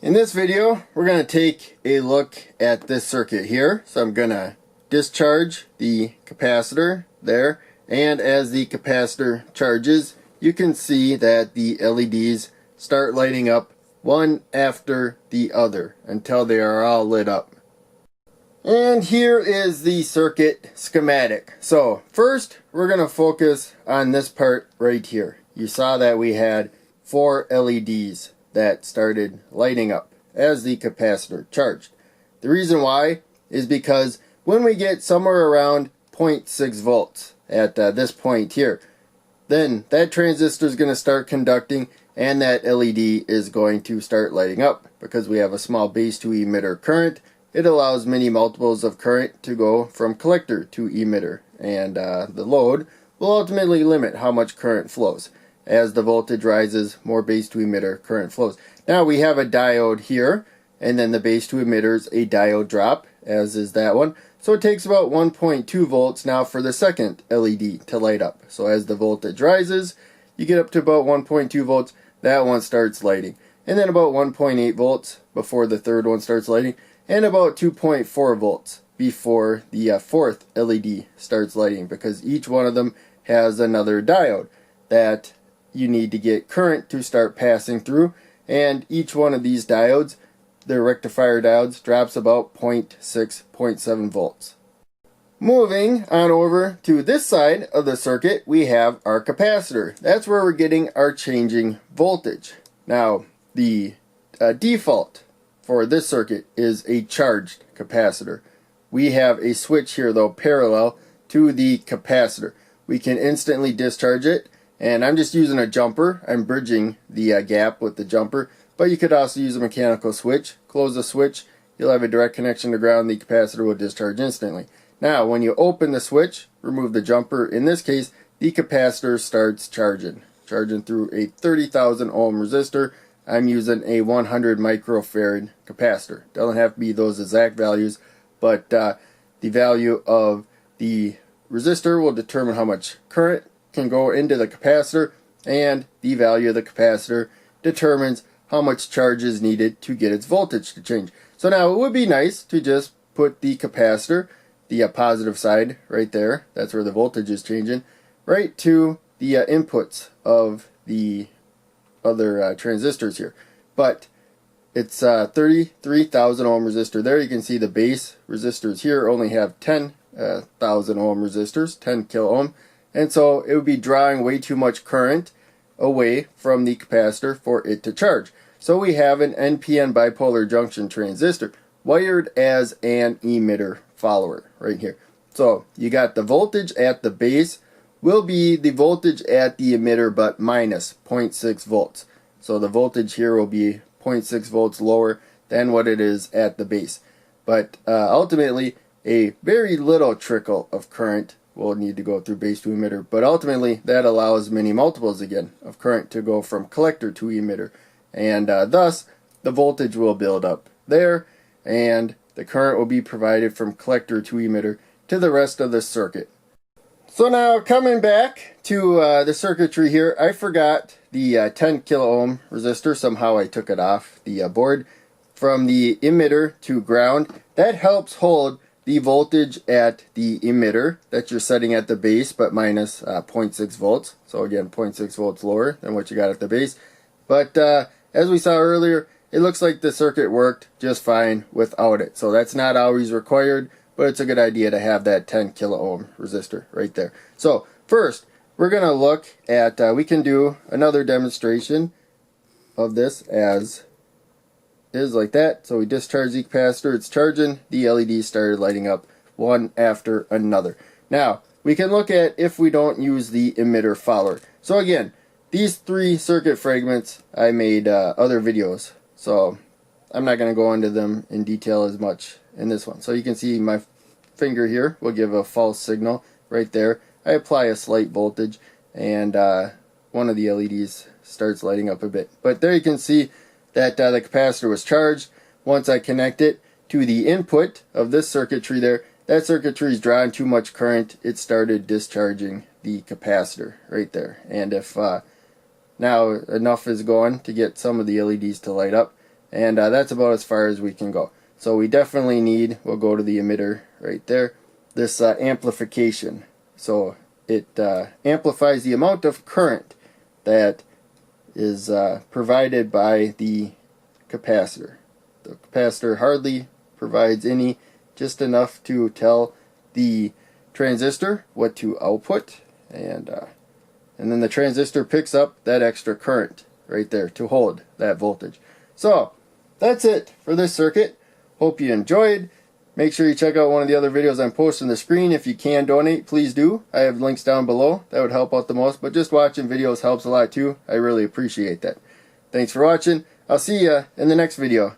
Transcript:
In this video, we're going to take a look at this circuit here. So I'm going to discharge the capacitor there, and as the capacitor charges, you can see that the LEDs start lighting up one after the other until they are all lit up. And here is the circuit schematic. So first, we're going to focus on this part right here. You saw that we had 4 LEDs that started lighting up as the capacitor charged. The reason why is because when we get somewhere around 0.6 volts at this point here, then that transistor is going to start conducting and that LED is going to start lighting up. Because we have a small base to emitter current, it allows many multiples of current to go from collector to emitter, and the load will ultimately limit how much current flows. As the voltage rises, more base to emitter current flows. Now we have a diode here, and then the base to emitters a diode drop, as is that one. So it takes about 1.2 volts now for the second LED to light up. So as the voltage rises, you get up to about 1.2 volts, that one starts lighting. And then about 1.8 volts before the third one starts lighting, and about 2.4 volts before the fourth LED starts lighting, because each one of them has another diode that you need to get current to start passing through, and each one of these diodes, the rectifier diodes, drops about 0.6, 0.7 volts. Moving on over to this side of the circuit, we have our capacitor. That's where we're getting our changing voltage. Now, the default for this circuit is a charged capacitor. We have a switch here though parallel to the capacitor. We can instantly discharge it, and I'm just using a jumper. I'm bridging the gap with the jumper, but you could also use a mechanical switch. Close the switch, you'll have a direct connection to ground, the capacitor will discharge instantly. Now when you open the switch, remove the jumper, in this case the capacitor starts charging through a 30,000 ohm resistor. I'm using a 100 microfarad capacitor. Doesn't have to be those exact values, but the value of the resistor will determine how much current can go into the capacitor, and the value of the capacitor determines how much charge is needed to get its voltage to change. So now it would be nice to just put the capacitor, the positive side right there, that's where the voltage is changing, right to the inputs of the other transistors here. But it's 33,000 ohm resistor there. You can see the base resistors here only have 10,000 ohm resistors, 10 kilo ohm, and so it would be drawing way too much current away from the capacitor for it to charge. So we have an NPN bipolar junction transistor wired as an emitter follower right here. So you got the voltage at the base will be the voltage at the emitter, but minus 0.6 volts. So the voltage here will be 0.6 volts lower than what it is at the base. But ultimately, a very little trickle of current will need to go through base to emitter, but ultimately that allows many multiples again of current to go from collector to emitter, and thus the voltage will build up there, and the current will be provided from collector to emitter to the rest of the circuit. So now coming back to the circuitry here, I forgot the 10 kilo ohm resistor. Somehow I took it off the board from the emitter to ground. That helps hold the voltage at the emitter that you're setting at the base, but minus 0.6 volts. So again, 0.6 volts lower than what you got at the base. But as we saw earlier, it looks like the circuit worked just fine without it. So that's not always required, but it's a good idea to have that 10 kilo ohm resistor right there. So first, we're going to look at, we can do another demonstration of this as is like that. So we discharge the capacitor, it's charging, the LEDs started lighting up one after another. Now we can look at if we don't use the emitter follower. So again, these 3 circuit fragments I made other videos, so I'm not going to go into them in detail as much in this one. So you can see my finger here will give a false signal right there. I apply a slight voltage, and one of the LEDs starts lighting up a bit. But there you can see that the capacitor was charged. Once I connect it to the input of this circuitry there, that circuitry is drawing too much current. It started discharging the capacitor right there. And if now enough is going to get some of the LEDs to light up, and that's about as far as we can go. So we definitely need, we'll go to the emitter right there, this amplification. So it amplifies the amount of current that is provided by the capacitor. The capacitor hardly provides any, just enough to tell the transistor what to output, and then the transistor picks up that extra current right there to hold that voltage. So that's it for this circuit. Hope you enjoyed. Make sure you check out one of the other videos I'm posting on the screen. If you can donate, please do. I have links down below. That would help out the most. But just watching videos helps a lot too. I really appreciate that. Thanks for watching. I'll see you in the next video.